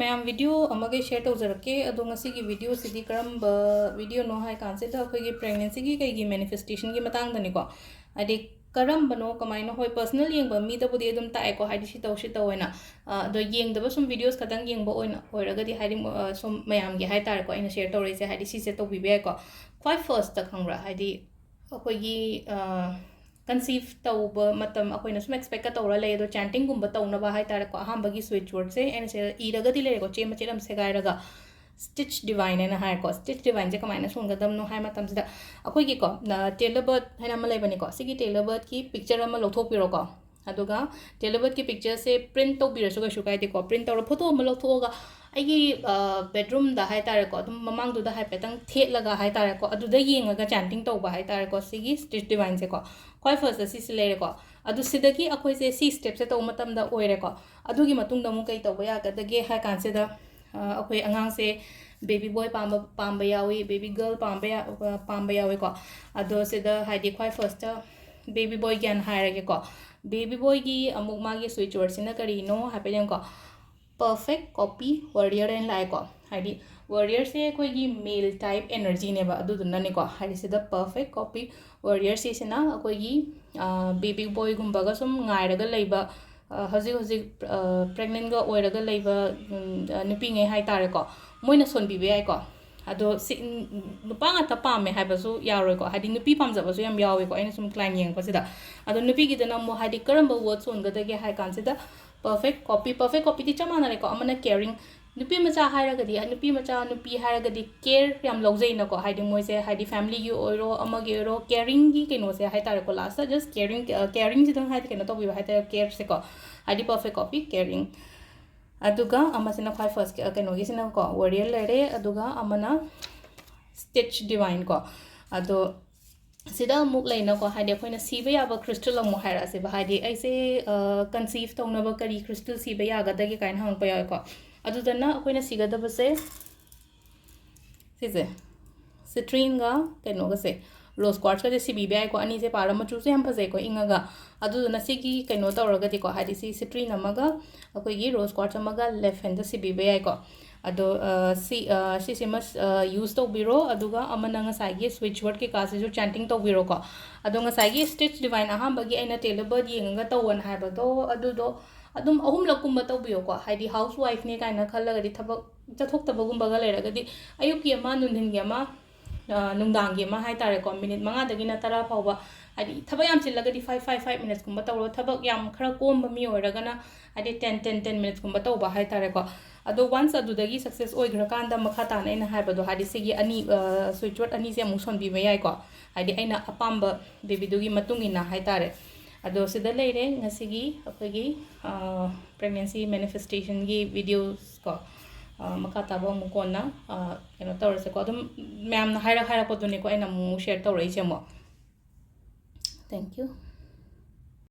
ma'am video अमगे share तौजरके अदो ngasi gi video sidi karamba video no hai kan se da khoi gi pregnancy gi kai gi manifestation gi matang dani ko adi karamba no kamai no hoi personal yeng ba mi da budi adum ta ko haidi si taw ena do yeng da sum videos kadang yeng ba oina oiraga di haidi sum mayam gi hai tar ko ina share tawre se haidi si se to bi be ko quite first ta khangra haidi khoi gi conceive tauba matam akoina sum expect ka tawra le do chanting gumba tawna ba hai tar ko aham bagi switch word se en se iraga di le ko che machiram se gai raga stitch divine na hai ko stitch divine je kamaina sunga dam no hai matam sida akoi gi ko na tailor haina ma lebani ko sigi tailor ki picture ama lothok piro ko aduga tailor ki picture se print to biro so ga shukai de ko print tawra photo ma lothoga aigi bedroom da hai tar ko dum mamang du da hai petang the laga hai tar ko adu da yenga ga chanting to ba hai tar ko sigi stitch divine se ko koi first si si le ko adu sidaki akoi se si step se to matam da oire ko adu gi matung da mu kai to ba ya ga da ge hai kan se da akoi angang se baby boy pamba yawi baby girl pamba yawi ko ado se da hai di koi first ta baby boy gyan hai ra ge ko baby boy gi amuk ma gi switch word sina kari no ha pe ko perfect copy warrior and like ko haidi warrior se koi gi male type energy ne ba adu dunna ne ko haidi se da perfect copy warrior se sina koi gi baby boy gumba ga sum ngai raga leiba haji pregnant ga oiraga leiba nupi ngai hai tare ko moina son bi be ai ko ado si nupa nga ta pame hai ba su ya roi ko haidi nupi pam ja ba su yam yawi ko aina sum client yeng ko sida ado nupi gi dana mo haidi karamba word son ga da ge hai kan sida perfect copy ti chama na re ko amana caring nupi macha hai ra ga di nupi macha nupi hai ra ga di care yam lojai na ko haidi moi se haidi family gi oiro amage ro caring gi ke no se hai tare ko last just caring ji dang hai ke no to bi hai tare care se ko haidi perfect copy caring aduga amasina khai first ke no gi sina ko warrior lere aduga amana stitch divine ko ado sida muk leina ko haide khoina siba ya ba crystal amu haira se ba haide aise conceive tawna ba kari crystal siba ya ga dagi kain hang pa ya ko adu dana khoina siga da ba se citrine ga keno ga se rose quartz ga sibi ba ko ani se para ma chu se ham phase ko inga ga adu dana sigi keno tawra ga di ko haide si citrine amaga akoi gi rose quartz amaga left hand da sibi ba ko ado si mas use to biro aduga amana nga sagi switch word ke ka se jo chanting to biro ko ado nga sagi stitch divine aham bagi aina tailor bird yenga to one ha ba do adu do adum ahum lakum to biyo ko haidi housewife ne kaina khalla ga di thabak chathok tabagum baga lera ga di ayuki ama nundhin gi ama nungdang gi ama hai tare ko minute manga dagi na tara phawba adi thaba yam chillaga di 5 minutes kumba tawro thabak yam khara komba mi oraga na adi 10 minutes kumba tawba hai tare ko ado once adu dagi success oi gra kanda makha ta na hai ba do hadi sigi ani switch word ani se muson bi mayai ko hadi aina apamba baby dugi matungi na hai tare ado sida leire ngasigi akogi pregnancy manifestation gi videos ko makha ta ba mu ko na keno tawrse ko dum ma'am na haira ko duni ko aina mu share tawrei chemo thank you